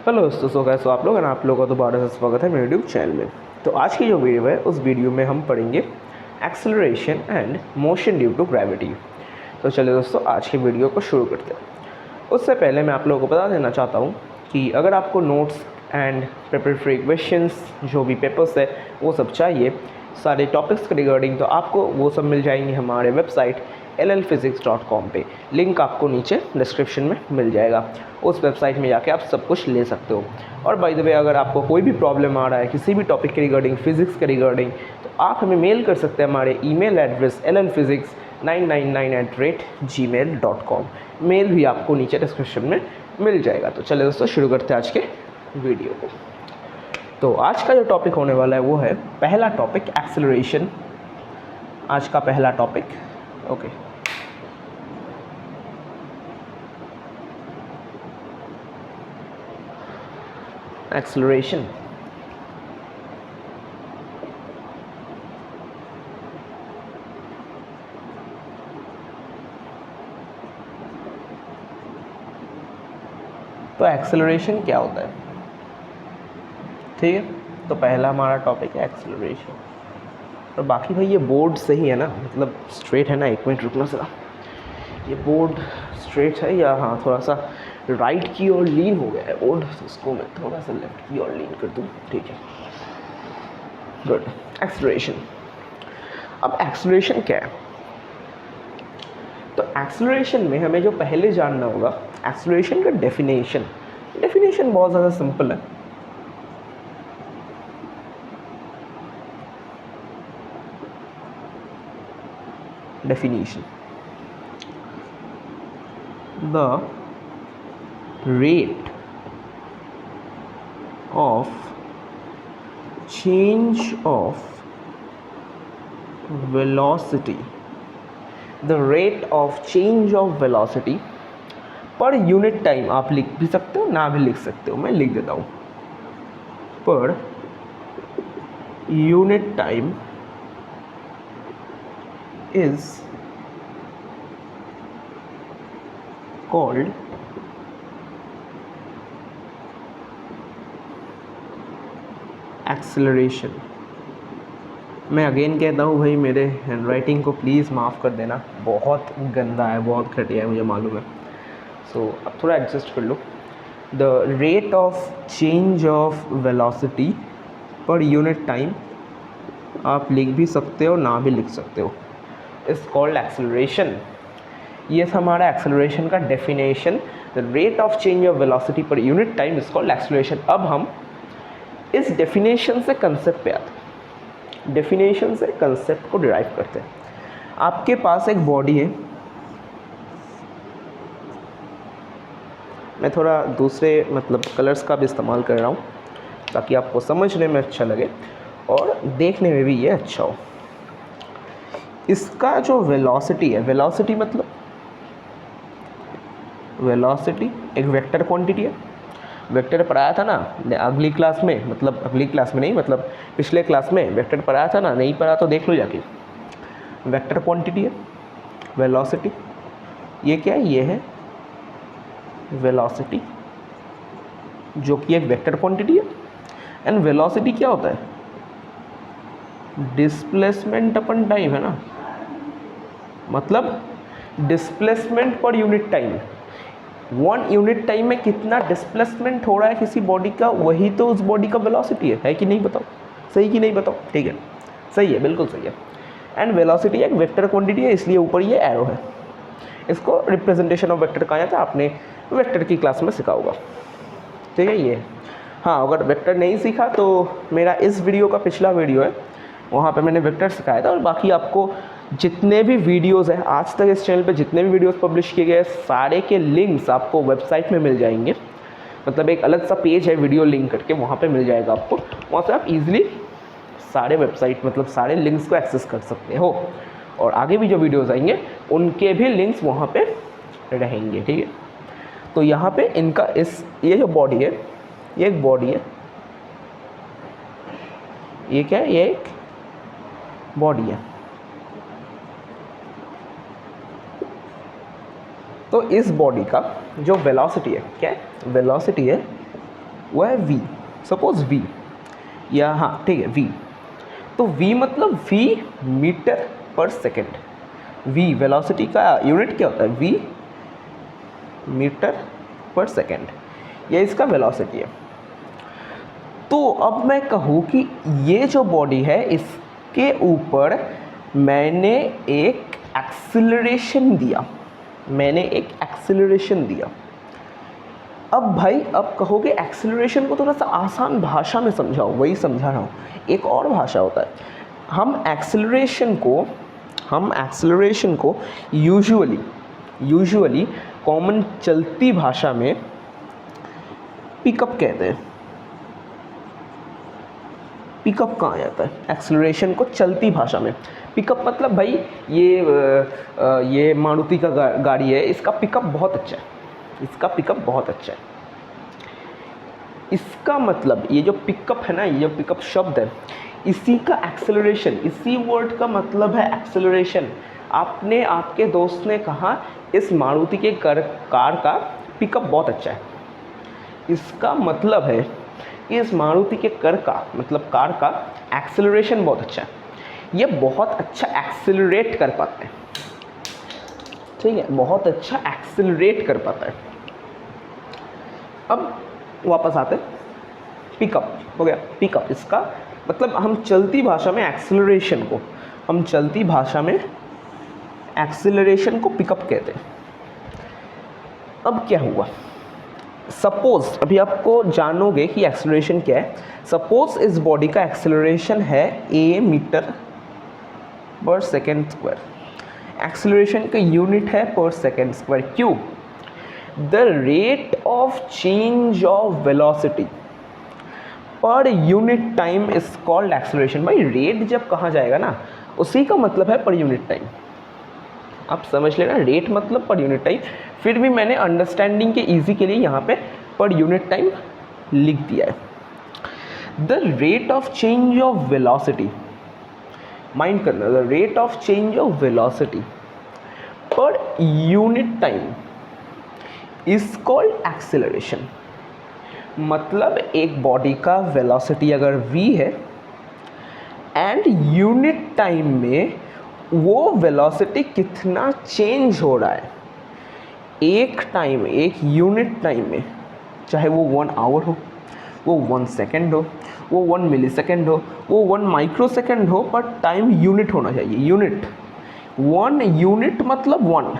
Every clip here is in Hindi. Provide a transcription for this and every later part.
हेलो दोस्तों, सो कैसे हो आप लोग? आप लोगों का दोबारा से स्वागत है मेरे यूट्यूब चैनल में। तो आज की जो वीडियो है उस वीडियो में हम पढ़ेंगे acceleration and motion due to gravity. तो चलिए दोस्तों, आज की वीडियो को शुरू करते हैं। उससे पहले मैं आप लोगों को बता देना चाहता हूँ कि अगर आपको notes and paper free questions जो भी पेपर्स है वो सब चाहिए सारे टॉपिक्स के रिगार्डिंग, तो आपको वो सब मिल जाएंगे हमारे वेबसाइट llphysics.com पे। लिंक आपको नीचे डिस्क्रिप्शन में मिल जाएगा। उस वेबसाइट में जाके आप सब कुछ ले सकते हो। और बाय द वे, अगर आपको कोई भी प्रॉब्लम आ रहा है किसी भी टॉपिक के रिगार्डिंग, फिजिक्स के रिगार्डिंग, तो आप हमें मेल कर सकते हैं हमारे ईमेल एड्रेस llphysics999@gmail.com। मेल भी आपको नीचे डिस्क्रिप्शन में मिल जाएगा। तो चलिए दोस्तों, शुरू करते हैं आज के वीडियो को। तो आज का जो टॉपिक होने वाला है वो है पहला टॉपिक एक्सेलरेशन। आज का पहला टॉपिक ओके। एक्सेलरेशन। तो एक्सेलरेशन क्या होता है, ठीक है। तो पहला हमारा टॉपिक है एक्सेलरेशन। और बाकी भाई ये बोर्ड सही है ना, मतलब स्ट्रेट है ना? एक मिनट रुकना ज़रा, ये बोर्ड स्ट्रेट है या हाँ थोड़ा सा राइट की ओर लीन हो गया है बोर्ड, तो इसको मैं थोड़ा सा लेफ्ट की ओर लीन कर दूँ, ठीक है। गुड। एक्सेलरेशन। अब एक्सेलरेशन क्या है? तो एक्सेलरेशन में हमें जो पहले जानना होगा, एक्सेलरेशन का डेफिनेशन बहुत ज़्यादा सिंपल है। Definition: the rate of change of velocity, the rate of change of velocity पर यूनिट टाइम। आप लिख भी सकते हो, ना भी लिख सकते हो, मैं लिख देता हूँ। पर unit time is called acceleration। मैं अगेन कहता हूँ भाई, मेरे हैंडराइटिंग को प्लीज़ माफ़ कर देना, बहुत गंदा है, बहुत घटिया है, मुझे मालूम है। सो अब थोड़ा एडजस्ट कर लो। The rate of change of velocity per unit time, आप लिख भी सकते हो, ना भी लिख सकते हो, इज कॉल्ड एक्सेलरेशन। ये था हमारा एक्सेलरेशन का definition. The rate of change of velocity per unit time is called acceleration. अब हम इस डेफिनेशन से कंसेप्ट पे आते हैं, डेफिनेशन से कंसेप्ट को डिराइव करते हैं। आपके पास एक बॉडी है, मैं थोड़ा दूसरे मतलब कलर्स का भी इस्तेमाल कर रहा हूँ ताकि आपको समझने में अच्छा लगे और देखने में भी ये अच्छा हो। इसका जो वेलोसिटी है, वेलोसिटी मतलब वेलोसिटी एक वेक्टर क्वांटिटी है। वेक्टर पढ़ाया था ना अगली क्लास में, मतलब अगली क्लास में नहीं, मतलब पिछले क्लास में वेक्टर पढ़ाया था ना, नहीं पढ़ा तो देख लो जाके। वेक्टर क्वांटिटी है वेलोसिटी। ये क्या है? ये है वेलोसिटी, जो कि एक वेक्टर क्वांटिटी है। एंड वेलोसिटी क्या होता है? डिस्प्लेसमेंट अपन टाइम है ना, मतलब डिस्प्लेसमेंट पर यूनिट टाइम। 1 यूनिट टाइम में कितना डिस्प्लेसमेंट हो रहा है किसी बॉडी का, वही तो उस बॉडी का वेलोसिटी है कि नहीं? बताओ, सही कि नहीं? बताओ। ठीक है, सही है, बिल्कुल सही है। एंड वेलोसिटी एक वेक्टर क्वांटिटी है, इसलिए ऊपर ये एरो है। इसको रिप्रेजेंटेशन ऑफ वेक्टर कहा जाता है, आपने वेक्टर की क्लास में सीखा होगा, ठीक है। ये हाँ, अगर वेक्टर नहीं सीखा तो मेरा इस वीडियो का पिछला वीडियो है, वहाँ पे मैंने वेक्टर सिखाया था। और बाकी आपको जितने भी वीडियोस हैं आज तक इस चैनल पे, जितने भी वीडियोस पब्लिश किए गए, सारे के लिंक्स आपको वेबसाइट में मिल जाएंगे। मतलब एक अलग सा पेज है वीडियो लिंक करके, वहाँ पे मिल जाएगा आपको। वहाँ से आप इजीली सारे वेबसाइट मतलब सारे लिंक्स को एक्सेस कर सकते हो। और आगे भी जो वीडियोज़ आएंगे उनके भी लिंक्स वहाँ पर रहेंगे, ठीक है। तो यहाँ पे इनका ये जो बॉडी है, ये एक बॉडी है, ये क्या है? ये एक बॉडी है। तो इस बॉडी का जो वेलोसिटी है, क्या है? वेलोसिटी है वो है v, सपोज v, या हाँ ठीक है v, तो v मतलब v metre per second, v velocity का यूनिट क्या होता है, v मीटर पर सेकेंड, ये इसका वेलोसिटी है। तो अब मैं कहूँ कि ये जो बॉडी है इसके ऊपर मैंने एक एक्सीलरेशन दिया, अब भाई अब कहोगे एक्सीलरेशन को थोड़ा सा आसान भाषा में समझाओ, वही समझा रहा हूँ, एक और भाषा होता है। हम एक्सीलरेशन को यूजुअली कॉमन चलती भाषा में पिकअप कहते हैं। पिकअप कहाँ जाता है एक्सीलरेशन को चलती भाषा में? पिकअप मतलब भाई ये मारुति का गाड़ी है, इसका पिकअप बहुत अच्छा है, इसका मतलब ये जो पिकअप है ना, ये जो पिकअप शब्द है, इसी का एक्सेलरेशन, इसी वर्ड का मतलब है एक्सेलरेशन। आपके दोस्त ने कहा इस मारुति के कार का पिकअप बहुत अच्छा है, इसका मतलब है कि इस मारुति के कार का एक्सेलरेशन बहुत अच्छा है, ये बहुत अच्छा एक्सेलरेट कर पाता है, ठीक है, बहुत अच्छा एक्सेलरेट कर पाता है। अब वापस आते हैं, पिकअप हो गया, पिकअप इसका मतलब हम चलती भाषा में एक्सेलरेशन को पिकअप कहते हैं। अब क्या हुआ, सपोज अभी आपको जानोगे कि एक्सेलरेशन क्या है। सपोज इस बॉडी का एक्सेलरेशन है a metre per second square, acceleration का यूनिट है पर सेकेंड स्क्वायर, क्यों? The rate of change of velocity per unit time is called acceleration. भाई रेट जब कहा जाएगा ना, उसी का मतलब है पर यूनिट टाइम, आप समझ लेना, रेट मतलब पर यूनिट टाइम। फिर भी मैंने अंडरस्टैंडिंग के इजी के लिए यहाँ पे पर यूनिट टाइम लिख दिया है। The rate of change of velocity, mind करना, the rate of change of velocity per unit time is called acceleration. मतलब एक बॉडी का वेलोसिटी अगर v है एंड यूनिट टाइम में वो वेलोसिटी कितना चेंज हो रहा है एक यूनिट टाइम में, चाहे वो 1 आवर हो, वो 1 सेकेंड हो, वो 1 मिली सेकेंड हो, वो 1 माइक्रो सेकेंड हो, पर टाइम यूनिट होना चाहिए। यूनिट, 1 यूनिट मतलब 1,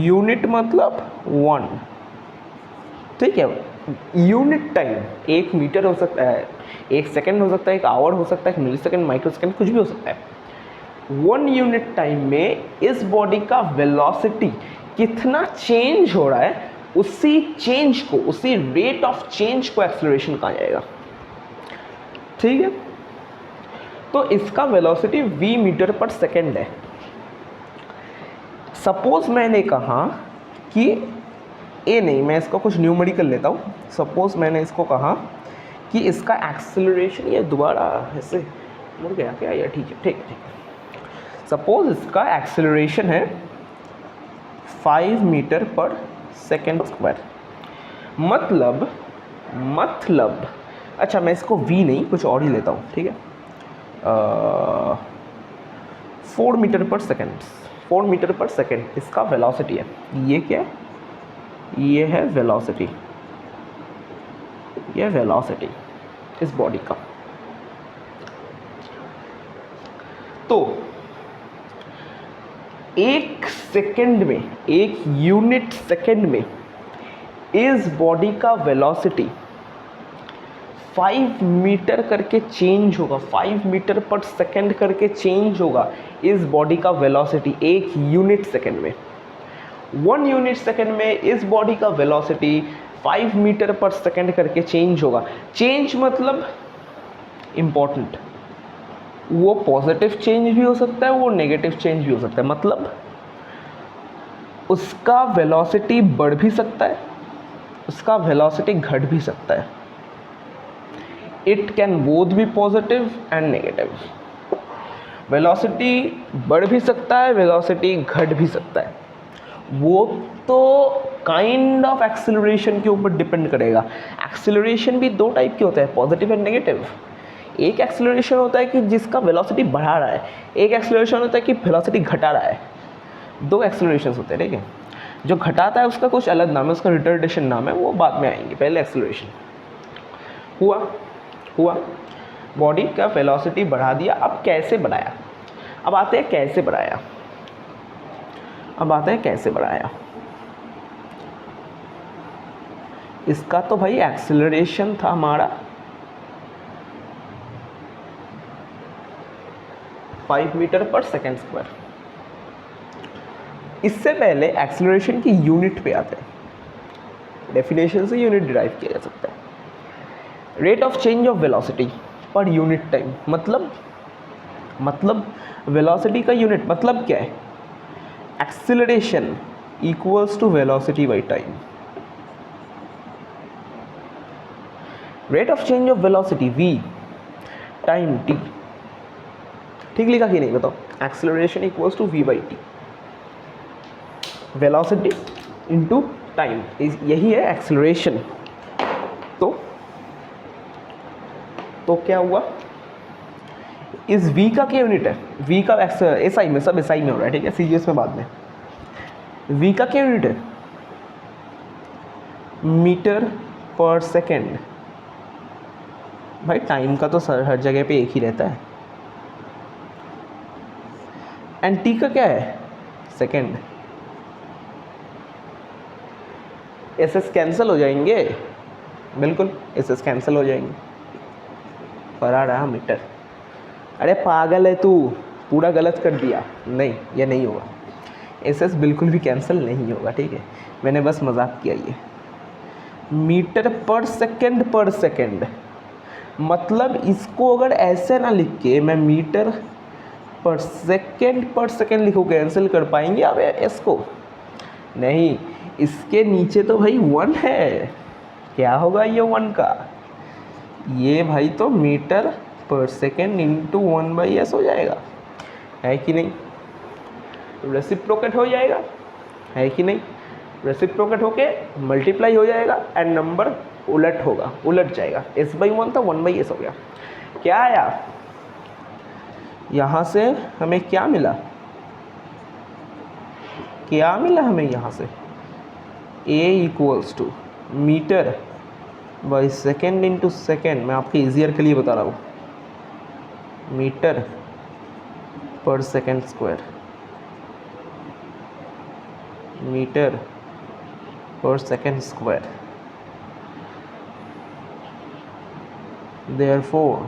यूनिट मतलब 1, ठीक है। यूनिट टाइम 1 मीटर हो सकता है, 1 सेकेंड हो सकता है, 1 आवर हो सकता है, 1 मिली सेकेंड, माइक्रो सेकेंड, कुछ भी हो सकता है। 1 यूनिट टाइम में इस बॉडी का वेलोसिटी कितना चेंज हो रहा है, उसी चेंज को, उसी रेट ऑफ चेंज को एक्सेलरेशन कहा जाएगा, ठीक है। तो इसका velocity v metre per second है। सपोज मैंने कहा कि ए नहीं, मैं इसको कुछ न्यूमेरिकल लेता हूँ। सपोज मैंने इसको कहा कि इसका एक्सेलरेशन, ये दोबारा ऐसे मुड़ गया क्या, या ठीक है, ठीक है। सपोज इसका एक्सेलरेशन है 5 मीटर पर सेकेंड स्क्वायर, मतलब अच्छा मैं इसको v नहीं कुछ और ही लेता हूँ, ठीक है। 4 metre per second, 4 metre per second इसका वेलोसिटी है। ये क्या है? ये है वेलोसिटी, ये वेलोसिटी इस बॉडी का। तो एक सेकेंड में, एक यूनिट सेकेंड में इस बॉडी का वेलोसिटी 5 मीटर करके चेंज होगा, 5 मीटर पर सेकेंड करके चेंज होगा इस बॉडी का वेलोसिटी एक यूनिट सेकेंड में। 1 यूनिट सेकेंड में इस बॉडी का वेलोसिटी 5 मीटर पर सेकेंड करके चेंज होगा। चेंज मतलब इम्पॉर्टेंट, वो पॉजिटिव चेंज भी हो सकता है, वो नेगेटिव चेंज भी हो सकता है। मतलब उसका वेलोसिटी बढ़ भी सकता है, उसका वेलोसिटी घट भी सकता है। It can both be positive and negative. Velocity बढ़ भी सकता है, वेलोसिटी घट भी सकता है। वो तो काइंड ऑफ एक्सेलरेशन के ऊपर डिपेंड करेगा। एक्सेलरेशन भी दो टाइप के होते हैं, पॉजिटिव एंड नेगेटिव। एक एक्सेलरेशन होता है कि जिसका वेलोसिटी बढ़ा रहा है, एक एक्सेलरेशन होता है कि वेलोसिटी घटा रहा है। दो एक्सेलरेशंस होते हैं, ठीक है। जो घटाता है उसका कुछ अलग नाम है, उसका रिटार्डेशन नाम है, वो बाद में आएंगे। पहले एक्सेलरेशन हुआ बॉडी का वेलोसिटी बढ़ा दिया। अब कैसे बढ़ाया? अब आते हैं कैसे बढ़ाया। इसका तो भाई एक्सेलरेशन था हमारा 5 मीटर पर सेकेंड स्क्वायर। इससे पहले एक्सेलरेशन की यूनिट पे आते हैं। डेफिनेशन से यूनिट डिराइव किया जा सकता है। Rate of change of velocity per unit time, मतलब वेलोसिटी का यूनिट मतलब क्या है? Acceleration equals to velocity by time. Rate of change of velocity v time t। ठीक लिखा कि नहीं बताओ? Acceleration equals to v by T, velocity into time, यही है एक्सेलरेशन। तो क्या हुआ? इस v का क्या यूनिट है? v का SI में, सब SI में हो रहा है, ठीक है, सीजीएस में बाद में। v का क्या यूनिट है? Metre per second. भाई टाइम का तो हर जगह पे एक ही रहता है। एंड t का क्या है? सेकेंड। SS कैंसिल हो जाएंगे, बिल्कुल SS कैंसिल हो जाएंगे। फरा रहा मीटर। अरे पागल है तू, पूरा गलत कर दिया। नहीं, ये नहीं होगा। SS बिल्कुल भी कैंसिल नहीं होगा, ठीक है, मैंने बस मजाक किया। ये मीटर पर सेकेंड, मतलब इसको अगर ऐसे ना लिख के मैं मीटर पर सेकेंड लिखो, कैंसिल कर पाएंगे आप S को? नहीं, इसके नीचे तो भाई 1 है। क्या होगा ये 1 का? ये भाई तो metre per second into 1/s हो जाएगा, है कि नहीं? रेसिप्रोकेट हो जाएगा, है कि नहीं? रेसिप्रोकेट होके मल्टीप्लाई हो जाएगा एंड नंबर उलट जाएगा। S/1 था, 1/s हो गया। क्या आया यहाँ से? हमें क्या मिला हमें यहाँ से? A equals to metre by second into second. मैं आपके ईजियर के लिए बता रहा हूँ, metre per second square, metre per second square. Therefore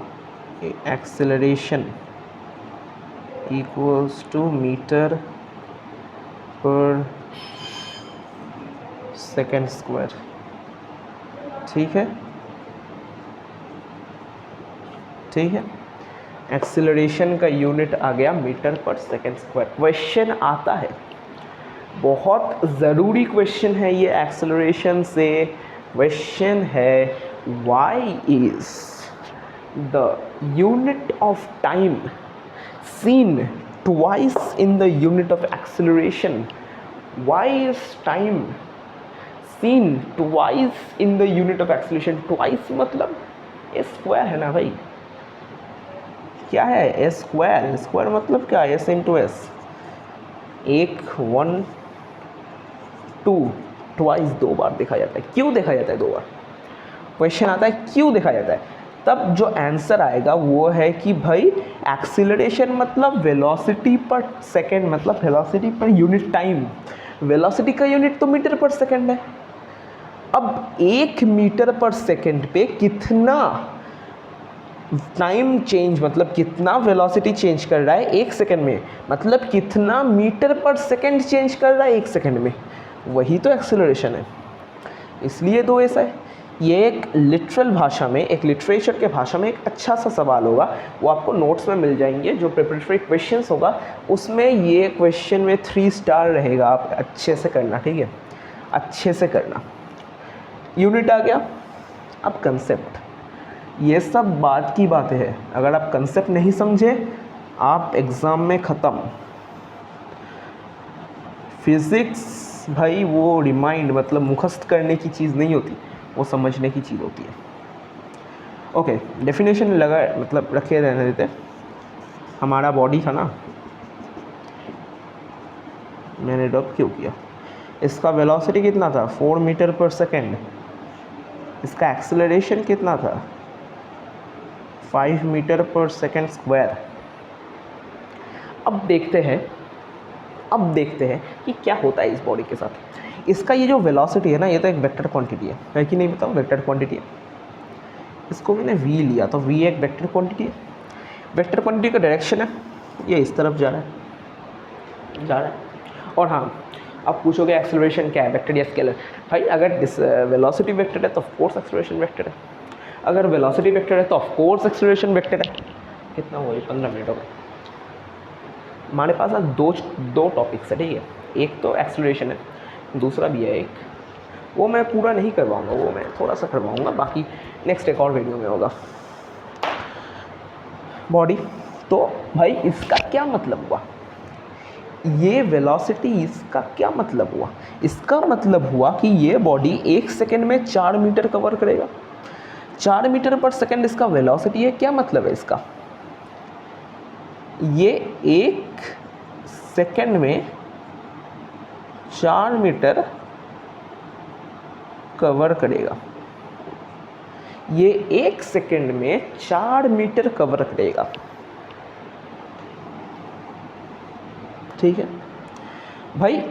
acceleration equals to metre per second square. ठीक है, एक्सेलरेशन का यूनिट आ गया metre per second square. Question आता है, बहुत ज़रूरी क्वेश्चन है ये एक्सेलरेशन से। क्वेश्चन है, why is the unit of time seen twice in the unit of acceleration? Why is time seen twice in the unit of acceleration? Twice मतलब s स्क्वायर है ना भाई? क्या है s स्क्वायर? स्क्वायर मतलब क्या? s into S. 1 1 2 ट्वाइस, 2 बार देखा जाता है। क्यों देखा जाता है 2 बार? क्वेश्चन आता है क्यों देखा जाता है, तब जो आंसर आएगा वो है कि भाई एक्सीलरेशन मतलब वेलोसिटी पर सेकेंड, मतलब velocity per unit time. Velocity का यूनिट तो मीटर पर सेकेंड है। अब 1 मीटर पर सेकेंड पे कितना टाइम चेंज, मतलब कितना वेलोसिटी चेंज कर रहा है 1 सेकेंड में, मतलब कितना मीटर पर सेकेंड चेंज कर रहा है 1 सेकेंड में, वही तो एक्सीलरेशन है। इसलिए 2s है। ये एक लिटरल भाषा में, एक लिटरेचर के भाषा में एक अच्छा सा सवाल होगा, वो आपको नोट्स में मिल जाएंगे। जो प्रिपरेटरी क्वेश्चंस होगा उसमें ये क्वेश्चन में 3 स्टार रहेगा। आप अच्छे से करना, ठीक है, अच्छे से करना। यूनिट आ गया, अब कंसेप्ट। ये सब बात की बातें हैं, अगर आप कंसेप्ट नहीं समझे आप एग्ज़ाम में ख़त्म। फिज़िक्स भाई वो रिमाइंड मतलब मुखस्त करने की चीज़ नहीं होती, वो समझने की चीज़ होती है। ओके, डेफिनेशन लगा मतलब रखे रहने देते। हमारा बॉडी था ना, मैंने ड्रॉप क्यों किया, इसका वेलोसिटी कितना था 4 मीटर पर सेकेंड, इसका एक्सेलरेशन कितना था 5 मीटर पर सेकेंड स्क्वायर। अब देखते हैं कि क्या होता है इस बॉडी के साथ। इसका ये जो वेलोसिटी है ना, ये तो एक वेक्टर क्वांटिटी है कि नहीं बताओ, वेक्टर क्वांटिटी है। इसको मैंने v लिया तो v एक वेक्टर क्वांटिटी है। वेक्टर क्वांटिटी का डायरेक्शन है ये इस तरफ जा रहा है। और हाँ, आप पूछोगे एक्सेलरेशन क्या है, वेक्टर या स्केलर। भाई अगर वेलोसिटी वेक्टर है तो ऑफ कोर्स एक्सेलरेशन वेक्टर है, अगर वेलोसिटी वेक्टर है तो ऑफ कोर्स एक्सेलरेशन वेक्टर है। कितना हुआ ये 15 मिनट हो गए। हमारे पास आज दो टॉपिक्स है, ठीक है। एक तो एक्सेलरेशन है, दूसरा भी है एक, वो मैं पूरा नहीं करवाऊँगा, वो मैं थोड़ा सा करवाऊँगा, बाकी नेक्स्ट एक और वीडियो में होगा। बॉडी तो भाई इसका क्या मतलब हुआ, ये वेलोसिटी इसका क्या मतलब हुआ, इसका मतलब हुआ कि ये बॉडी 1 सेकेंड में 4 मीटर कवर करेगा। 4 मीटर पर सेकेंड इसका वेलोसिटी है। क्या मतलब है इसका, ये 1 सेकेंड में 4 मीटर कवर करेगा। ये 1 सेकेंड में 4 मीटर कवर करेगा, ठीक है भाई।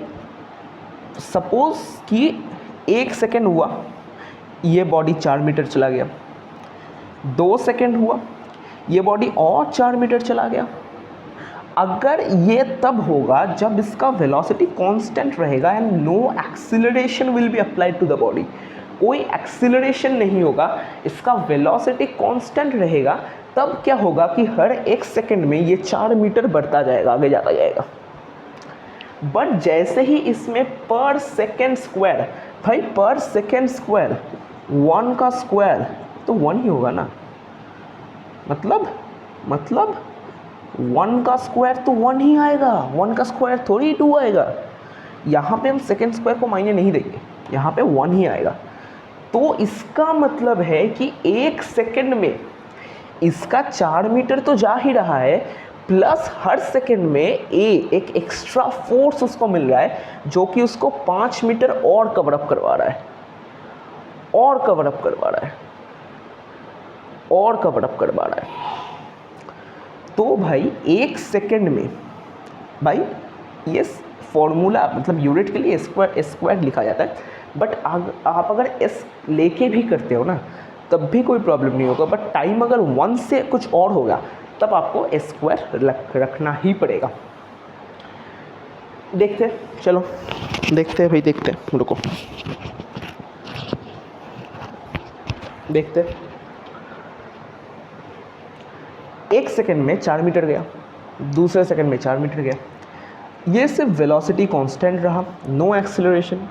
सपोज कि 1 सेकेंड हुआ, ये बॉडी 4 मीटर चला गया। 2 सेकेंड हुआ, ये बॉडी और 4 मीटर चला गया। अगर ये तब होगा जब इसका वेलोसिटी कांस्टेंट रहेगा and no acceleration will be applied to the body. कोई एक्सीलरेशन नहीं होगा, इसका वेलोसिटी कांस्टेंट रहेगा। तब क्या होगा कि हर 1 सेकेंड में ये 4 मीटर बढ़ता जाएगा, आगे जाता जाएगा। बट जैसे ही इसमें पर सेकेंड स्क्वायर, भाई पर सेकेंड स्क्वायर 1 का स्क्वायर तो 1 ही होगा ना, मतलब 1 का स्क्वायर तो 1 ही आएगा, 1 का स्क्वायर थोड़ी 2 आएगा। यहाँ पे हम सेकेंड स्क्वायर को मायने नहीं देंगे, यहाँ पे 1 ही आएगा। तो इसका मतलब है कि 1 सेकेंड में इसका 4 मीटर तो जा ही रहा है, प्लस हर सेकेंड में एक एक्स्ट्रा फोर्स उसको मिल रहा है जो कि उसको 5 मीटर और कवर अप करवा रहा है। तो भाई 1 सेकेंड में, भाई ये फॉर्मूला मतलब यूनिट के लिए स्क्वायर लिखा जाता है, बट आप अगर एस लेके भी करते हो ना तब भी कोई प्रॉब्लम नहीं होगा। बट टाइम अगर 1 से कुछ और होगा तब आपको स्क्वायर रखना ही पड़ेगा। देखते हैं भाई, रुको देखते हैं। 1 सेकेंड में 4 मीटर गया, दूसरे सेकेंड में 4 मीटर गया। ये सिर्फ वेलोसिटी कांस्टेंट रहा, नो एक्सेलरेशन।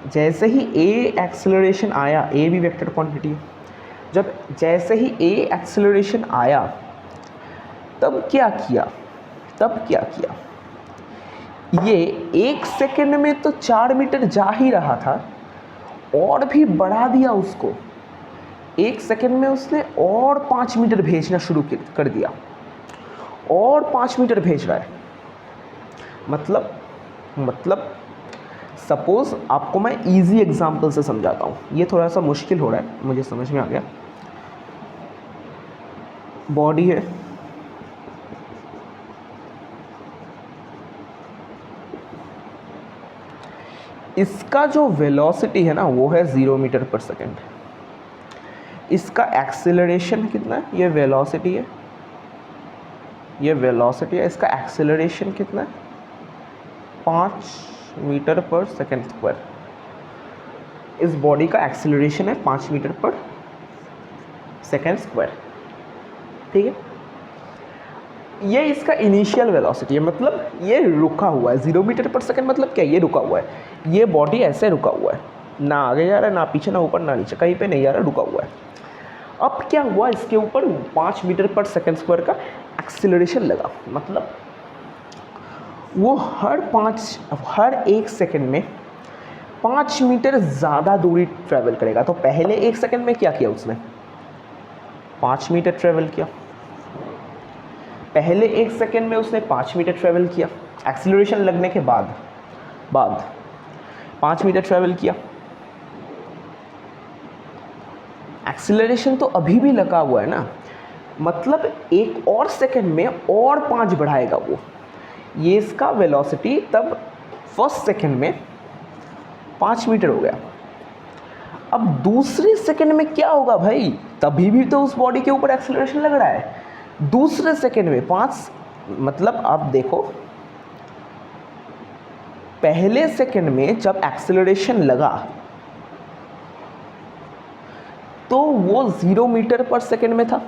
जैसे ही ए एक्सेलरेशन आया, ए भी वेक्टर क्वांटिटी है, जब जैसे ही ए एक्सेलरेशन आया तब क्या किया, ये 1 सेकेंड में तो 4 मीटर जा ही रहा था और भी बढ़ा दिया उसको। 1 सेकेंड में उसने और 5 मीटर भेजना शुरू कर दिया, और 5 मीटर भेज रहा है। मतलब सपोज आपको मैं इजी एग्जांपल से समझाता हूँ, ये थोड़ा सा मुश्किल हो रहा है, मुझे समझ में आ गया। बॉडी है, इसका जो वेलोसिटी है ना वो है 0 मीटर पर सेकेंड। इसका एक्सेलरेशन कितना है, ये वेलोसिटी है, इसका एक्सेलरेशन कितना है 5 मीटर पर सेकेंड स्क्वायर। इस बॉडी का एक्सेलरेशन है 5 मीटर पर सेकेंड स्क्वायर, ठीक है। ये इसका इनिशियल वेलोसिटी है, मतलब ये रुका हुआ है 0 मीटर पर सेकेंड। मतलब क्या, ये रुका हुआ है, ये बॉडी ऐसे रुका हुआ है, ना आगे जा रहा है, ना पीछे, ना ऊपर, ना नीचे, कहीं पे नहीं जा रहा, रुका हुआ है। अब क्या हुआ, इसके ऊपर 5 मीटर पर सेकेंड स्क्वायर का एक्सेलरेशन लगा, मतलब वो हर 1 सेकंड में 5 मीटर ज़्यादा दूरी ट्रैवल करेगा। तो पहले 1 सेकंड में क्या किया उसने? 5 मीटर ट्रैवल किया। पहले 1 सेकंड में उसने 5 मीटर ट्रैवल किया, एक्सीलरेशन लगने के बाद 5 मीटर ट्रैवल किया। एक्सीलरेशन तो अभी भी लगा हुआ है ना, मतलब 1 और सेकंड में और 5 बढ़ाएगा वो। ये इसका वेलोसिटी तब फर्स्ट सेकंड में 5 मीटर हो गया। अब दूसरे सेकंड में क्या होगा भाई? तभी भी तो उस बॉडी के ऊपर एक्सीलरेशन लग रहा है। दूसरे सेकंड में 5, मतलब आप देखो, पहले सेकंड में जब एक्सीलरेशन लगा तो वो 0 मीटर पर सेकंड में था,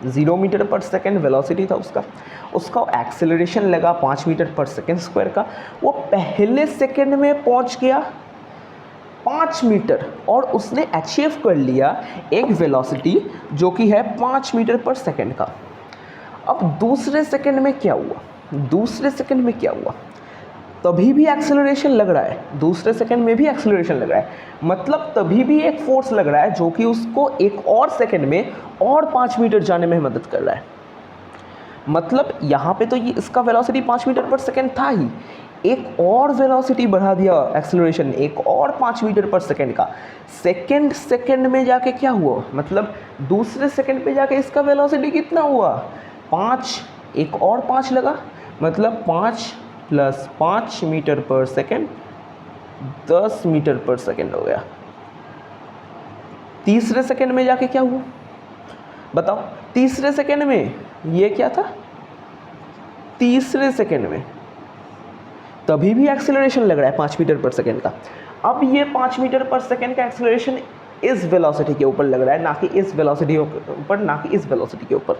0 मीटर पर सेकंड वेलोसिटी था उसका एक्सेलरेशन लगा 5 मीटर पर सेकंड स्क्वायर का। वो पहले सेकंड में पहुंच गया 5 मीटर और उसने अचीव कर लिया एक वेलोसिटी जो कि है 5 मीटर पर सेकंड का। अब दूसरे सेकंड में क्या हुआ? तभी भी एक्सेलरेशन लग रहा है, दूसरे सेकंड में भी एक्सेलरेशन लग रहा है, मतलब तभी भी एक फोर्स लग रहा है जो कि उसको 1 और सेकंड में और 5 मीटर जाने में मदद कर रहा है। मतलब यहाँ पे तो ये इसका वेलोसिटी 5 मीटर पर सेकंड था ही, एक और वेलोसिटी बढ़ा दिया एक्सेलरेशन, एक और 5 मीटर पर सेकंड का। सेकंड में जाके क्या हुआ? मतलब दूसरे सेकंड पे जाके इसका वेलोसिटी कितना हुआ? 5, एक और 5 लगा, मतलब 5 + 5 मीटर पर सेकंड 10 मीटर पर सेकंड हो गया। तीसरे सेकंड में जाके क्या हुआ बताओ? तीसरे सेकंड में ये क्या था? तीसरे सेकंड में तभी भी एक्सेलरेशन लग रहा है 5 मीटर पर सेकंड का। अब ये 5 मीटर पर सेकंड का एक्सेलरेशन इस वेलोसिटी के ऊपर लग रहा है, ना कि इस वेलोसिटी के ऊपर, ना कि इस वेलोसिटी के ऊपर।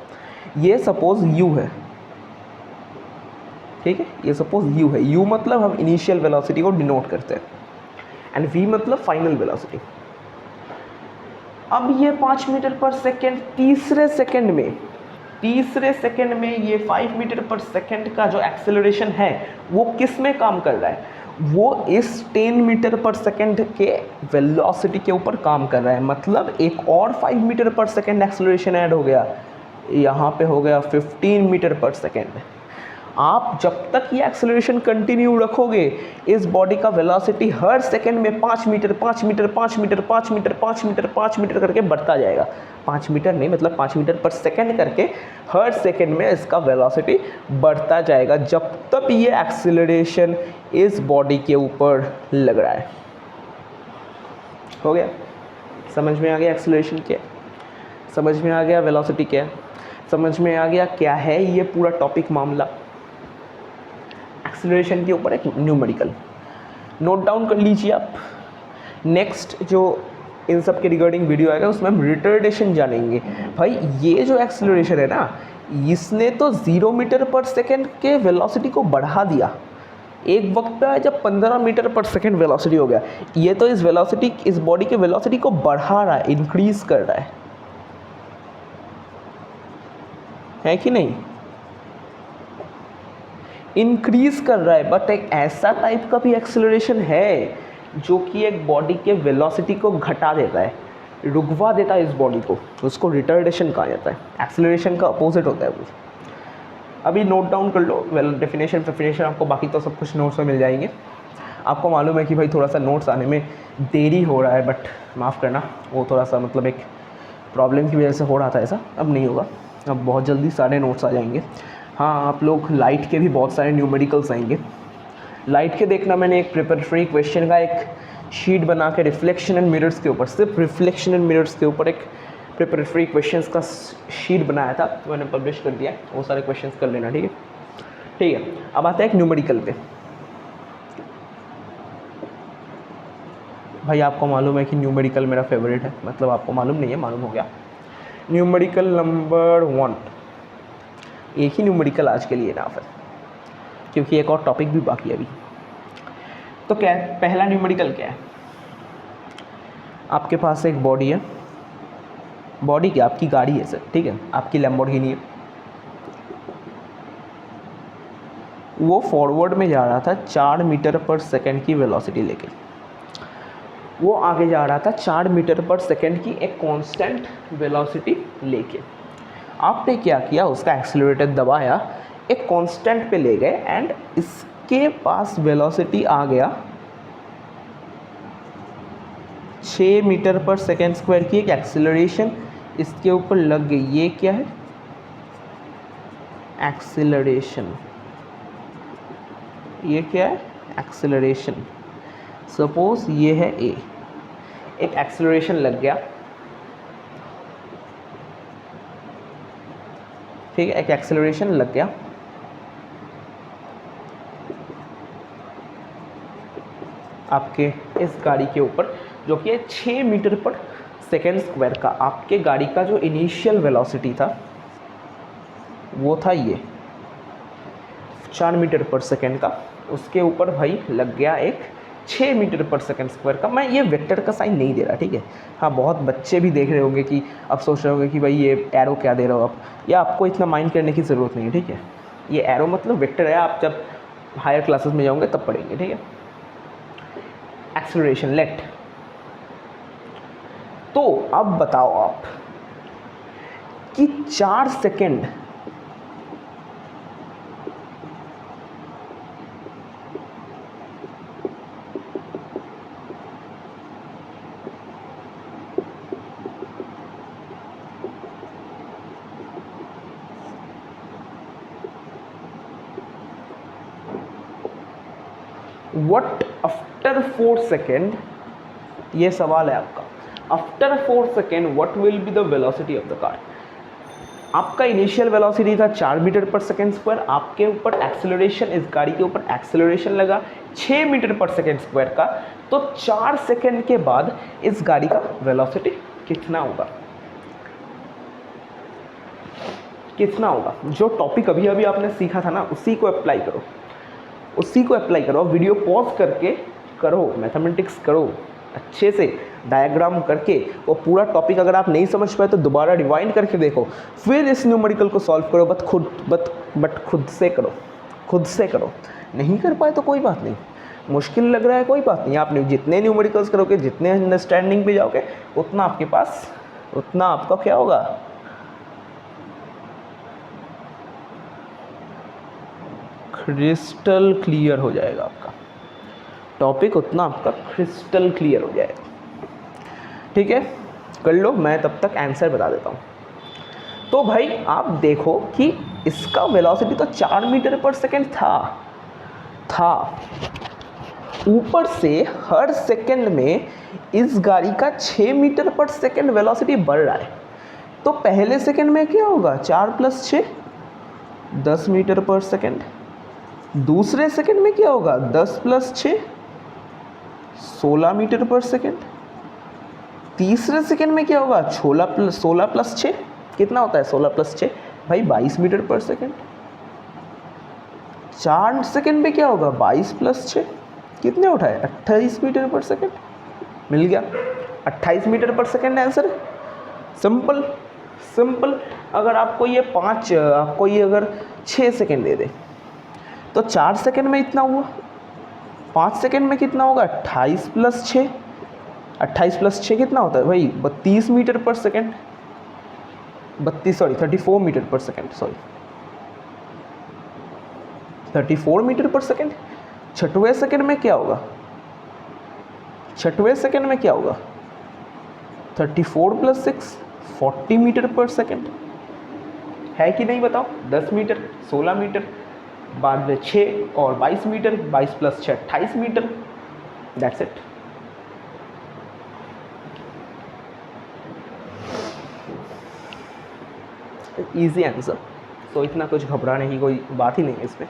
ये सपोज u है, ठीक है, ये सपोज u है। u मतलब हम इनिशियल वेलोसिटी को डिनोट करते हैं एंड v मतलब फाइनल वेलोसिटी। अब ये 5 मीटर पर सेकंड तीसरे सेकंड में ये 5 मीटर पर सेकंड का जो एक्सेलरेशन है वो किस में काम कर रहा है? वो इस 10 मीटर पर सेकंड के वेलोसिटी के ऊपर काम कर रहा है। मतलब एक और 5 मीटर पर सेकंड एक्सेलरेशन ऐड हो गया, यहाँ पे हो गया 15 मीटर पर सेकंड। आप जब तक ये एक्सेलरेशन कंटिन्यू रखोगे, इस बॉडी का वेलोसिटी हर सेकंड में 5 मीटर करके बढ़ता जाएगा। 5 मीटर नहीं, मतलब 5 मीटर पर सेकंड करके हर सेकंड में इसका वेलोसिटी बढ़ता जाएगा जब तक ये एक्सेलरेशन इस बॉडी के ऊपर लग रहा है। हो गया? समझ में आ गया एक्सेलरेशन क्या है? समझ में आ गया वेलोसिटी क्या है? समझ में आ गया क्या है ये पूरा टॉपिक मामला एक्सेलरेशन के ऊपर? एक न्यूमेरिकल नोट डाउन कर लीजिए आप। नेक्स्ट जो इन सब के रिगार्डिंग वीडियो आएगा उसमें हम रिटार्डेशन जानेंगे। भाई ये जो एक्सेलरेशन है ना, इसने तो 0 मीटर पर सेकंड के वेलोसिटी को बढ़ा दिया। एक वक्त पे आया जब 15 मीटर पर सेकंड वेलोसिटी हो गया। ये तो इस बॉडी के वेलोसिटी को बढ़ा रहा है, इंक्रीज कर रहा है कि नहीं? इंक्रीज कर रहा है। बट एक ऐसा टाइप का भी एक्सेलरेशन है जो कि एक बॉडी के वेलोसिटी को घटा देता है, रुकवा देता है इस बॉडी को, उसको रिटार्डेशन कहा जाता है। एक्सेलरेशन का अपोजिट होता है वो। अभी नोट डाउन कर लो, डेफिनेशन आपको बाकी तो सब कुछ नोट्स में मिल जाएंगे। आपको मालूम है कि भाई थोड़ा सा नोट्स आने में देरी हो रहा है, बट माफ़ करना, वो थोड़ा सा मतलब एक प्रॉब्लम की वजह से हो रहा था ऐसा। अब नहीं होगा, अब बहुत जल्दी सारे नोट्स आ जाएंगे। हाँ, आप लोग लाइट के भी बहुत सारे न्यूमेरिकल्स आएंगे। लाइट के देखना, मैंने एक प्रिपरेटरी क्वेश्चन का एक शीट बना के रिफ्लेक्शन एंड मिरर्स के ऊपर, सिर्फ रिफ्लेक्शन एंड मिरर्स के ऊपर एक प्रिपरेटरी क्वेश्चंस का शीट बनाया था, मैंने पब्लिश कर दिया। वो सारे क्वेश्चंस कर लेना, ठीक है? ठीक है, अब आता है एक न्यूमेरिकल पे। भाई आपको मालूम है कि न्यूमेरिकल मेरा फेवरेट है, मतलब आपको मालूम नहीं है, मालूम हो गया। न्यूमेरिकल नंबर 1, एक ही न्यूमेरिकल आज के लिए ना, फिर क्योंकि एक और टॉपिक भी बाकी है अभी। तो क्या है पहला न्यूमेरिकल? क्या है? आपके पास एक बॉडी है, बॉडी क्या, आपकी गाड़ी है सर, ठीक है, आपकी लैम्बोर्गिनी है। वो फॉरवर्ड में जा रहा था 4 मीटर पर सेकेंड की वेलोसिटी लेके, वो आगे जा रहा था 4 मीटर पर सेकेंड की एक कांस्टेंट वेलोसिटी लेके। आपने क्या किया, उसका एक्सीलरेटर दबाया, एक कांस्टेंट पे ले गए एंड इसके पास वेलोसिटी आ गया 6 मीटर पर सेकेंड स्क्वायर की एक एक्सीलरेशन इसके ऊपर लग गई। ये क्या है, एक्सीलरेशन। ये क्या है, एक्सीलरेशन। सपोज ये है ए, एक एक्सीलरेशन लग गया, ठीक है, एक एक्सीलरेशन लग गया। आपके इस गाड़ी के ऊपर जो कि 6 मीटर पर सेकेंड स्क्वायर का, आपके गाड़ी का जो इनिशियल वेलोसिटी था वो था ये 4 मीटर पर सेकेंड का, उसके ऊपर भाई लग गया एक 6 मीटर पर सेकेंड स्क्वायर का। मैं ये वेक्टर का साइन नहीं दे रहा, ठीक है। हाँ, बहुत बच्चे भी देख रहे होंगे कि अब सोच रहे होंगे कि भाई ये एरो क्या दे रहे हो आप, या आपको इतना माइंड करने की ज़रूरत नहीं है, ठीक है। ये एरो मतलब वेक्टर है, आप जब हायर क्लासेस में जाओगे तब पढ़ेंगे, ठीक है। Acceleration let. तो अब बताओ आप कि 4 सेकेंड व्हाट आफ्टर 4 सेकेंड, ये सवाल है आपका। After 4 second what will be the velocity of the car. आपका इनिशियल वेलोसिटी था 4 मीटर पर सेकेंड स्क्वायर, आपके ऊपर एक्सेलरेशन, इस गाड़ी के ऊपर एक्सेलरेशन लगा 6 मीटर पर सेकेंड स्क्वायर का, तो 4 सेकेंड के बाद इस गाड़ी का वेलोसिटी कितना होगा, कितना होगा। जो टॉपिक अभी अभी आपने सीखा था ना, उसी को अप्लाई करो, उसी को अप्लाई करो। वीडियो पॉज करके करो, मैथमेटिक्स करो अच्छे से, डायग्राम करके। वो पूरा टॉपिक अगर आप नहीं समझ पाए तो दोबारा रिवाइंड करके देखो, फिर इस न्यूमेरिकल को सॉल्व करो। बट खुद से करो, खुद से करो। नहीं कर पाए तो कोई बात नहीं, मुश्किल लग रहा है कोई बात नहीं। आप जितने न्यूमेरिकल्स करोगे, जितने अंडरस्टैंडिंग पे जाओगे, उतना आपके पास, उतना आपका क्या होगा, क्रिस्टल क्लियर हो जाएगा आपका टॉपिक, उतना आपका क्रिस्टल क्लियर हो जाएगा, ठीक है। कर लो, मैं तब तक आंसर बता देता हूँ। तो भाई आप देखो कि इसका वेलोसिटी तो 4 मीटर पर सेकेंड था। ऊपर से हर सेकेंड में इस गाड़ी का 6 मीटर पर सेकेंड वेलोसिटी बढ़ रहा है। तो पहले सेकेंड में क्या होगा, 4 + 6 10 मीटर पर सेकेंड। दूसरे सेकेंड में क्या होगा, 10 + 6 16 मीटर पर सेकेंड। तीसरे सेकेंड में क्या होगा, 16 + 6 कितना होता है, 16 + 6 भाई 22 मीटर पर सेकेंड। 4 सेकेंड में क्या होगा, 22 + 6 कितने उठाए, 28 मीटर पर सेकेंड। मिल गया 28 metre per second answer. Simple simple. अगर आपको ये अगर 6 सेकेंड दे दे तो 4 सेकेंड में इतना हुआ, 5 सेकेंड में कितना होगा, 28 + 6 28 + 6 कितना होता है भाई, 32 metre per second. 34 metre per second, 34 metre per second. छठवें सेकेंड में क्या होगा, छठवें सेकेंड में क्या होगा, 34 + 6 40 मीटर पर सेकेंड। है कि नहीं बताओ, 10 मीटर, 16 मीटर, बाद में 6 और 22 मीटर, 22 + 6 28 मीटर। That's it. Easy answer. तो इतना कुछ घबराने की कोई बात ही नहीं है इसमें,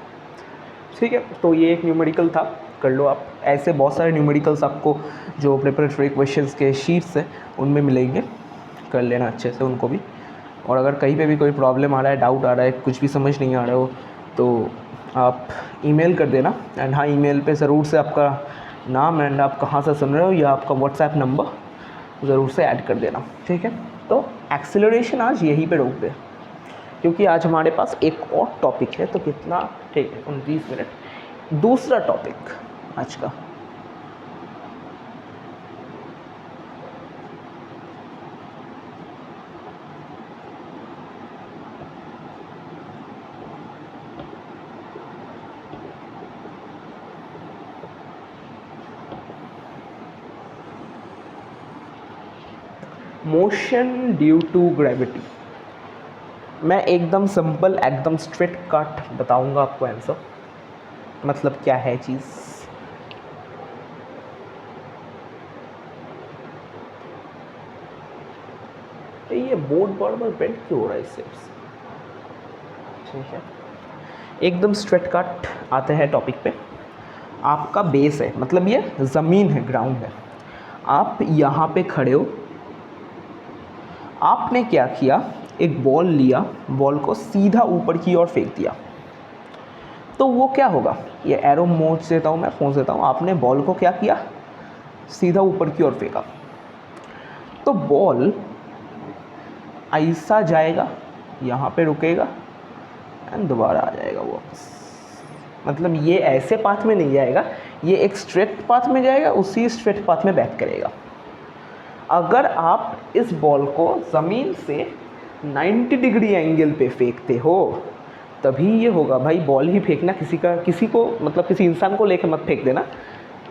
ठीक है। तो ये एक न्यूमेरिकल था, कर लो आप। ऐसे बहुत सारे न्यूमेरिकल्स आपको जो प्रिपरेटरी क्वेश्चंस के शीट्स हैं उनमें मिलेंगे, कर लेना अच्छे से उनको भी। और अगर कहीं पे भी कोई प्रॉब्लम आ रहा है, डाउट आ रहा है, कुछ भी समझ नहीं आ रहा हो, तो आप ईमेल कर देना। एंड हाँ, ईमेल पे ज़रूर से आपका नाम एंड आप कहाँ से सुन रहे हो या आपका व्हाट्सएप नंबर ज़रूर से ऐड कर देना, ठीक है। तो एक्सेलरेशन आज यहीं पे रोक दे, क्योंकि आज हमारे पास एक और टॉपिक है। तो कितना, ठीक है 29 मिनट। दूसरा टॉपिक आज का, मोशन ड्यू टू ग्रेविटी। मैं एकदम सिंपल, एकदम स्ट्रेट कट बताऊंगा आपको आंसर, मतलब क्या है चीज़। ये बोर्ड बार बार बेंड क्यों हो रहा है इससे? ठीक है, एकदम स्ट्रेट कट आते हैं टॉपिक पे। आपका बेस है, मतलब ये ज़मीन है, ग्राउंड है। आप यहाँ पे खड़े हो, आपने क्या किया, एक बॉल लिया, बॉल को सीधा ऊपर की ओर फेंक दिया। तो वो क्या होगा, ये एरो मोड़ देता हूँ मैं, फोन देता हूँ। आपने बॉल को क्या किया, सीधा ऊपर की ओर फेंका, तो बॉल ऐसा जाएगा, यहाँ पे रुकेगा एंड दोबारा आ जाएगा वापस। मतलब ये ऐसे पाथ में नहीं जाएगा, ये एक स्ट्रेट पाथ में जाएगा, उसी स्ट्रेट पाथ में बैक करेगा। अगर आप इस बॉल को ज़मीन से 90 डिग्री एंगल पे फेंकते हो तभी ये होगा। भाई बॉल ही फेंकना, किसी को मतलब किसी इंसान को लेकर मत फेंक देना,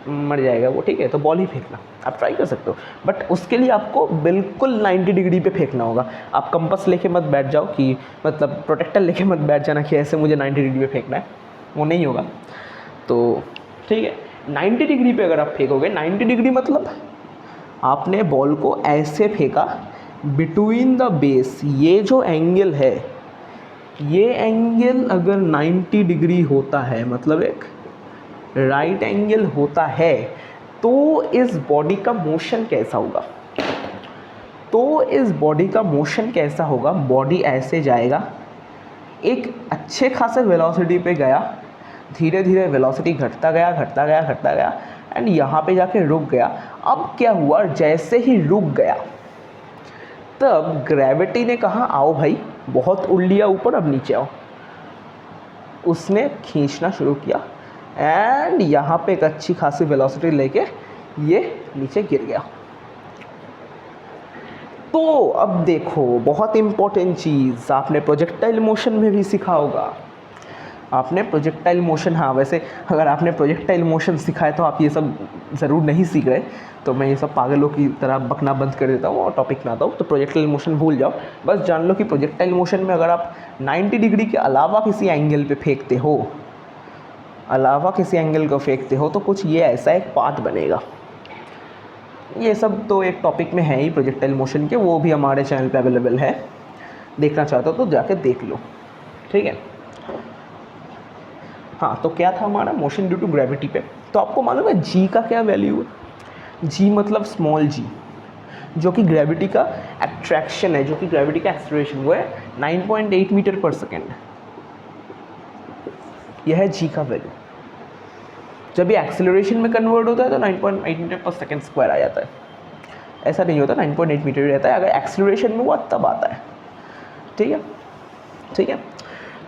मर जाएगा वो, ठीक है। तो बॉल ही फेंकना आप ट्राई कर सकते हो, बट उसके लिए आपको बिल्कुल 90 डिग्री पे फेंकना होगा। आप कंपास लेके मत बैठ जाओ कि मतलब प्रोटेक्टर लेके मत बैठ जाना कि ऐसे मुझे 90 डिग्री पे फेंकना है, वो नहीं होगा। तो ठीक है, 90 डिग्री पे अगर आप फेंकोगे, 90 डिग्री मतलब आपने बॉल को ऐसे फेंका बिटवीन द बेस। ये जो एंगल है, ये एंगल अगर 90 डिग्री होता है, मतलब एक राइट एंगल होता है, तो इस बॉडी का मोशन कैसा होगा? तो इस बॉडी का मोशन कैसा होगा, बॉडी ऐसे जाएगा, एक अच्छे खासे वेलोसिटी पे गया, धीरे धीरे वेलोसिटी घटता गया एंड यहाँ पे जाके रुक गया। अब क्या हुआ, जैसे ही रुक गया तब ग्रेविटी ने कहा आओ भाई, बहुत उड़ लिया ऊपर, अब नीचे आओ। उसने खींचना शुरू किया एंड यहाँ पे एक अच्छी खासी वेलोसिटी लेके ये नीचे गिर गया। तो अब देखो, बहुत इंपॉर्टेंट चीज़ आपने प्रोजेक्टाइल मोशन में भी सीखा होगा। आपने प्रोजेक्टाइल मोशन, हाँ वैसे अगर आपने प्रोजेक्टाइल मोशन सीखा है तो आप ये सब ज़रूर नहीं सीख रहे, तो मैं ये सब पागलों की तरह बकना बंद कर देता हूँ और टॉपिक में आता हूँ। तो प्रोजेक्टाइल मोशन भूल जाओ, बस जान लो कि प्रोजेक्टाइल मोशन में अगर आप 90 डिग्री के अलावा किसी एंगल पे फेंकते हो, तो कुछ ये ऐसा एक पाथ बनेगा। ये सब तो एक टॉपिक में है ही प्रोजेक्टाइल मोशन के, वो भी हमारे चैनल पे अवेलेबल है, देखना चाहते हो तो जाके देख लो, ठीक है। हाँ, तो क्या था हमारा मोशन ड्यू टू ग्रेविटी पे। तो आपको मालूम है जी का क्या वैल्यू है? जी मतलब स्मॉल जी, जो कि ग्रेविटी का अट्रैक्शन है, जो कि ग्रेविटी का एक्सेलरेशन, वो है 9.8 मीटर पर सेकेंड। यह है जी का वैल्यू। जब ये एक्सेलरेशन में कन्वर्ट होता है तो 9.8 मीटर पर सेकेंड स्क्वायर आ जाता है। ऐसा नहीं होता, 9.8 मीटर ही रहता है, अगर एक्सेलरेशन में हुआ तब आता है, ठीक है।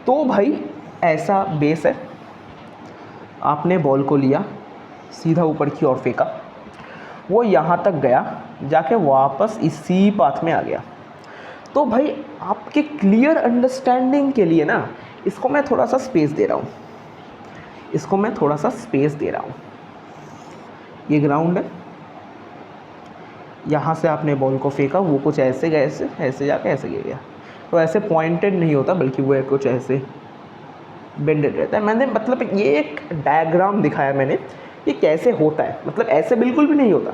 तो भाई ऐसा बेस है, आपने बॉल को लिया, सीधा ऊपर की ओर फेंका, वो यहाँ तक गया, जाके वापस इसी पाथ में आ गया। तो भाई आपके क्लियर अंडरस्टैंडिंग के लिए ना, इसको मैं थोड़ा सा स्पेस दे रहा हूँ, ये ग्राउंड है, यहाँ से आपने बॉल को फेंका, वो कुछ ऐसे गए, ऐसे जाके ऐसे गिर गया। तो ऐसे पॉइंटेड नहीं होता, बल्कि वो कुछ ऐसे बेंडेड रहता है। मैंने मतलब ये एक डायग्राम दिखाया मैंने, ये कैसे होता है। मतलब ऐसे बिल्कुल भी नहीं होता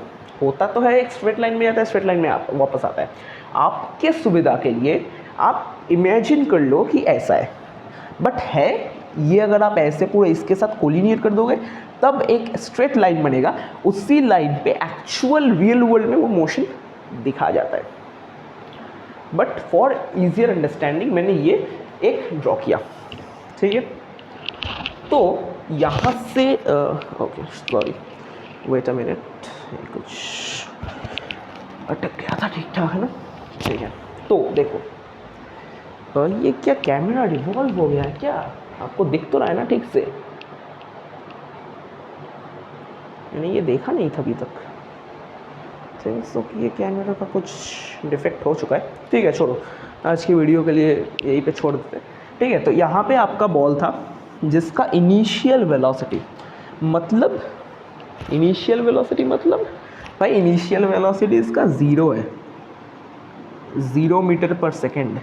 तो है, एक स्ट्रेट लाइन में जाता है, स्ट्रेट लाइन में वापस आता है। आपके सुविधा के लिए आप इमेजिन कर लो कि ऐसा है, बट है ये, अगर आप ऐसे पूरे इसके साथ कोलिनियर कर दोगे तब एक स्ट्रेट लाइन बनेगा, उसी लाइन पे एक्चुअल रियल वर्ल्ड में वो मोशन दिखा जाता है। बट फॉर इजियर अंडरस्टैंडिंग मैंने ये एक ड्रॉ किया, ठीक है। तो यहाँ से okay sorry wait a minute, कुछ अटक गया था, ठीक ठाक है ना, ठीक है। तो देखो ये क्या कैमरा रिवॉल्व हो गया है क्या? आपको दिख तो रहा है ना ठीक से? मैंने ये देखा नहीं था अभी तक। थिंक सो कि ये कैमरा का कुछ डिफेक्ट हो चुका है। ठीक है, छोड़ो, आज की वीडियो के लिए यहीं पे छोड़ देते हैं। ठीक है, तो यहाँ पे आपका बॉल था जिसका इनिशियल वेलोसिटी मतलब भाई इनिशियल वेलोसिटी इसका 0 है, 0 मीटर पर सेकेंड।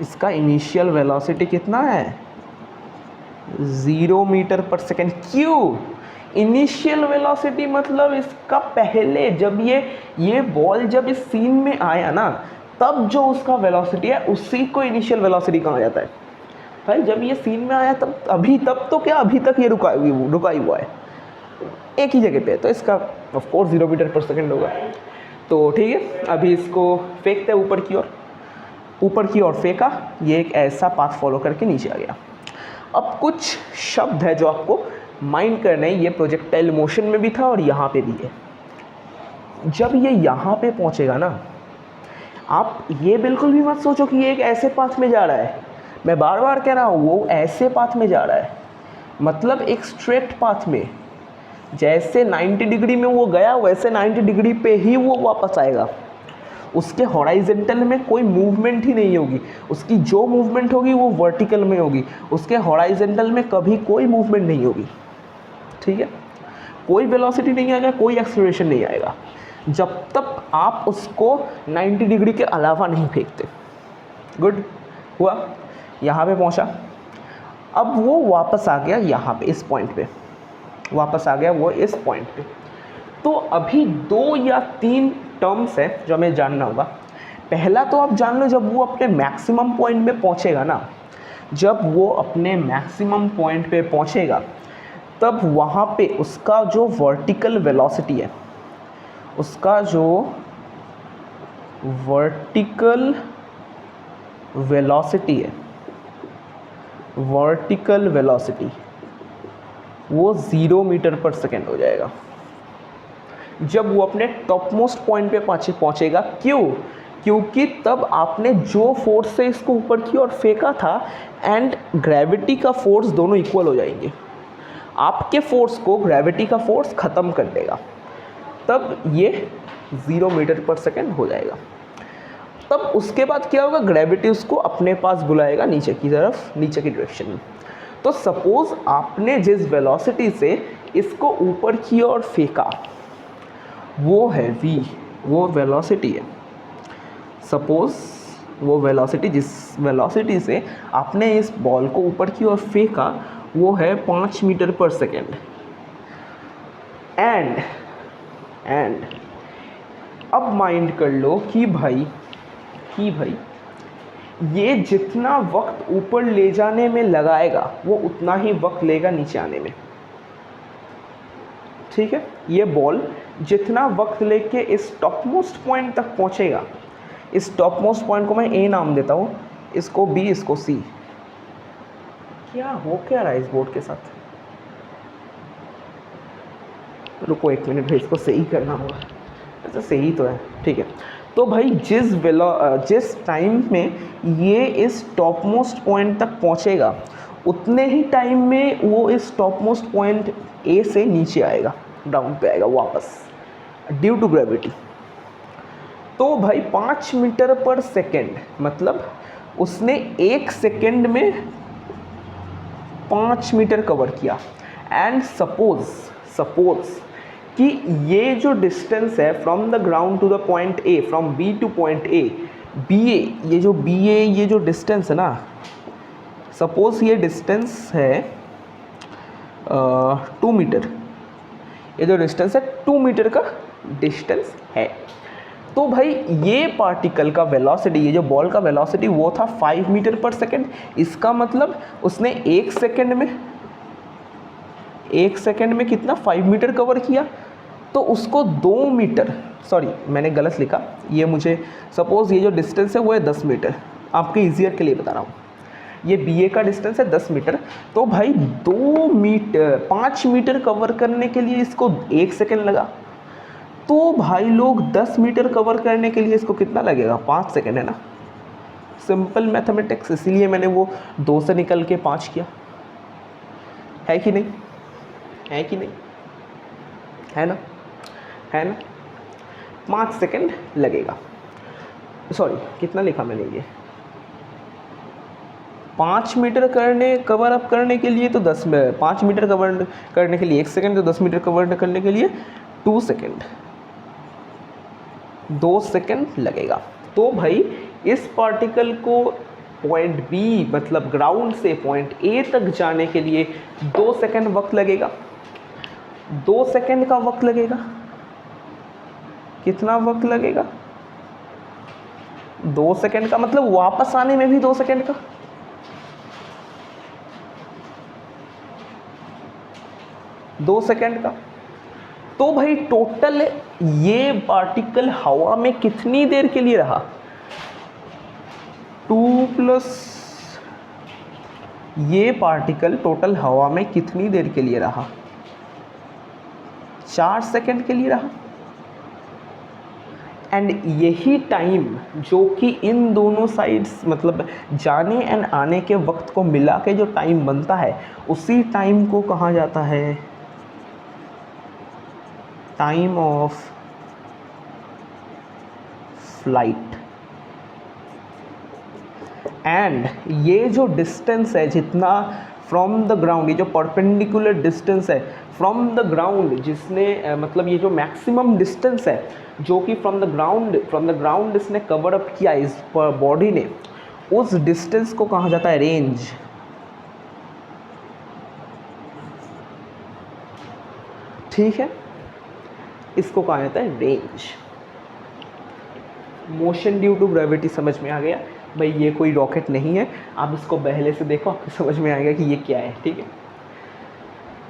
इसका इनिशियल वेलोसिटी कितना है? 0 मीटर पर सेकेंड। क्यों? इनिशियल वेलोसिटी मतलब इसका पहले जब ये बॉल जब इस सीन में आया ना, तब जो उसका वेलोसिटी है उसी को इनिशियल वेलोसिटी कहा जाता है। भाई जब ये सीन में आया तब तक ये रुका ही हुआ है एक ही जगह पे, तो इसका of course 0 metre per second होगा। तो ठीक है, अभी इसको फेंकते हैं ऊपर की ओर फेंका, ये एक ऐसा पाथ फॉलो करके नीचे आ गया। अब कुछ शब्द है जो आपको माइंड करना है। ये प्रोजेक्टाइल मोशन में भी था और यहाँ पे भी है। जब ये यहाँ पे पहुँचेगा ना, आप ये बिल्कुल भी मत सोचो कि ये एक ऐसे पाथ में जा रहा है। मैं बार बार कह रहा हूँ, वो ऐसे पाथ में जा रहा है, मतलब एक स्ट्रेट पाथ में। जैसे 90 डिग्री में वो गया, वैसे 90 डिग्री पे ही वो वापस आएगा। उसके हॉराइजेंटल में कोई मूवमेंट ही नहीं होगी। उसकी जो मूवमेंट होगी वो वर्टिकल में होगी। उसके हॉराइजेंटल में कभी कोई मूवमेंट नहीं होगी। ठीक है, कोई वेलोसिटी नहीं आएगा, कोई एक्सेलरेशन नहीं आएगा, जब तक आप उसको 90 डिग्री के अलावा नहीं फेंकते। गुड हुआ, यहाँ पे पहुँचा। अब वो वापस आ गया यहाँ पे, इस पॉइंट पे वापस आ गया वो इस पॉइंट पे। तो अभी 2 या 3 टर्म्स है जो हमें जानना होगा। पहला तो आप जान लो, जब वो अपने मैक्सिमम पॉइंट में पहुंचेगा ना, जब वो अपने मैक्सिमम पॉइंट पे पहुंचेगा, तब वहाँ पे उसका जो वर्टिकल वेलोसिटी है, उसका जो वर्टिकल वेलोसिटी वो 0 मीटर पर सेकेंड हो जाएगा जब वो अपने टॉप मोस्ट पॉइंट पे पहुंचेगा। क्यों? क्योंकि तब आपने जो फोर्स से इसको ऊपर की ओर फेंका था एंड ग्रेविटी का फोर्स दोनों इक्वल हो जाएंगे। आपके फोर्स को ग्रेविटी का फोर्स ख़त्म कर देगा, तब ये 0 मीटर पर सेकेंड हो जाएगा। तब उसके बाद क्या होगा? ग्रेविटी उसको अपने पास बुलाएगा नीचे की तरफ, नीचे की डायरेक्शन में। तो सपोज आपने जिस वेलोसिटी से इसको ऊपर की ओर फेंका वो है v, वो वेलोसिटी है। सपोज वो वेलोसिटी, जिस वेलोसिटी से आपने इस बॉल को ऊपर की ओर फेंका वो है 5 मीटर पर सेकेंड। एंड अब माइंड कर लो कि भाई ये जितना वक्त ऊपर ले जाने में लगाएगा वो उतना ही वक्त लेगा नीचे आने में। ठीक है, ये बॉल जितना वक्त लेके इस टॉप मोस्ट पॉइंट तक पहुंचेगा, इस टॉप मोस्ट पॉइंट को मैं ए नाम देता हूँ, इसको बी, इसको सी। क्या हो क्या रहा है इस बोर्ड के साथ? रुको 1 मिनट भाई, इसको सही करना होगा। अच्छा सही तो है, ठीक है। तो भाई जिस टाइम में ये इस टॉप मोस्ट पॉइंट तक पहुंचेगा, उतने ही टाइम में वो इस टॉप मोस्ट पॉइंट ए से नीचे आएगा, डाउन पे आएगा वापस, ड्यू टू ग्रेविटी। तो भाई 5 मीटर पर सेकेंड मतलब उसने 1 सेकेंड में 5 मीटर कवर किया। एंड सपोज कि ये जो डिस्टेंस है from the ground to the point A, from B to point A, ये जो डिस्टेंस है ना, सपोज ये डिस्टेंस है 2 मीटर। ये जो डिस्टेंस है 2 मीटर का डिस्टेंस है। तो भाई ये पार्टिकल का वेलोसिटी, ये जो बॉल का वेलोसिटी वो था 5 मीटर पर सेकेंड। इसका मतलब उसने 1 सेकेंड में कितना 5 मीटर कवर किया। तो उसको 2 मीटर, सॉरी मैंने गलत लिखा, ये मुझे सपोज़ ये जो डिस्टेंस है वो है 10 मीटर, आपके ईजियर के लिए बता रहा हूँ। ये बी ए का डिस्टेंस है 10 मीटर। तो भाई 5 मीटर कवर करने के लिए इसको 1 सेकेंड लगा। तो भाई लोग 10 मीटर कवर करने के लिए इसको कितना लगेगा? 5 सेकेंड है ना। सिंपल मैथमेटिक्स, इसीलिए मैंने वो 2 से निकल के 5 किया, है कि नहीं, है कि नहीं, है ना, है ना। 5 सेकंड लगेगा, सॉरी कितना लिखा मैंने ये, 5 मीटर कवर अप करने के लिए तो 5 मीटर कवर करने के लिए 1 सेकंड, तो 10 मीटर कवर करने के लिए 2 सेकंड, 2 सेकंड लगेगा। तो भाई इस पार्टिकल को पॉइंट बी मतलब ग्राउंड से पॉइंट ए तक जाने के लिए 2 सेकंड वक्त लगेगा, 2 सेकंड का वक्त लगेगा। कितना वक्त लगेगा? 2 सेकंड का, मतलब वापस आने में भी 2 सेकंड का। दो सेकंड का। तो भाई टोटल ये पार्टिकल हवा में कितनी देर के लिए रहा? 2 प्लस ये पार्टिकल टोटल हवा में कितनी देर के लिए रहा? 4 सेकंड के लिए रहा। एंड यही टाइम जो कि इन दोनों साइड्स मतलब जाने एंड आने के वक्त को मिला के जो टाइम बनता है, उसी टाइम को कहा जाता है टाइम ऑफ फ्लाइट। एंड ये जो डिस्टेंस है जितना फ्रॉम द ग्राउंड, ये जो परपेंडिकुलर डिस्टेंस है फ्रॉम द ग्राउंड, जिसने मतलब ये जो मैक्सिमम डिस्टेंस है जो कि फ्रॉम द ग्राउंड इसने कवर अप किया इस बॉडी ने, उस डिस्टेंस को कहा जाता है रेंज। ठीक है, इसको कहा जाता है range. Motion due to gravity समझ में आ गया भाई, ये कोई रॉकेट नहीं है, आप इसको पहले से देखो, आपको समझ में आएगा कि ये क्या है। ठीक है,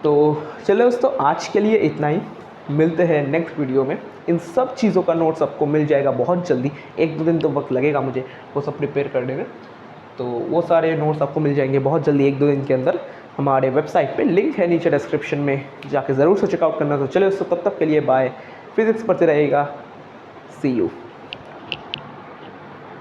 तो चलो दोस्तों आज के लिए इतना ही, मिलते हैं नेक्स्ट वीडियो में। इन सब चीज़ों का नोट्स आपको मिल जाएगा बहुत जल्दी, 1-2 दिन तो वक्त लगेगा मुझे वो सब प्रिपेयर करने में, तो वो सारे नोट्स आपको मिल जाएंगे बहुत जल्दी 1-2 दिन के अंदर हमारे वेबसाइट पे, लिंक है नीचे डिस्क्रिप्शन में, जाके ज़रूर से चेकआउट करना। तो चलो दोस्तों तब तक के लिए बाय, फिजिक्स पढ़ते रहेगा, सी यू।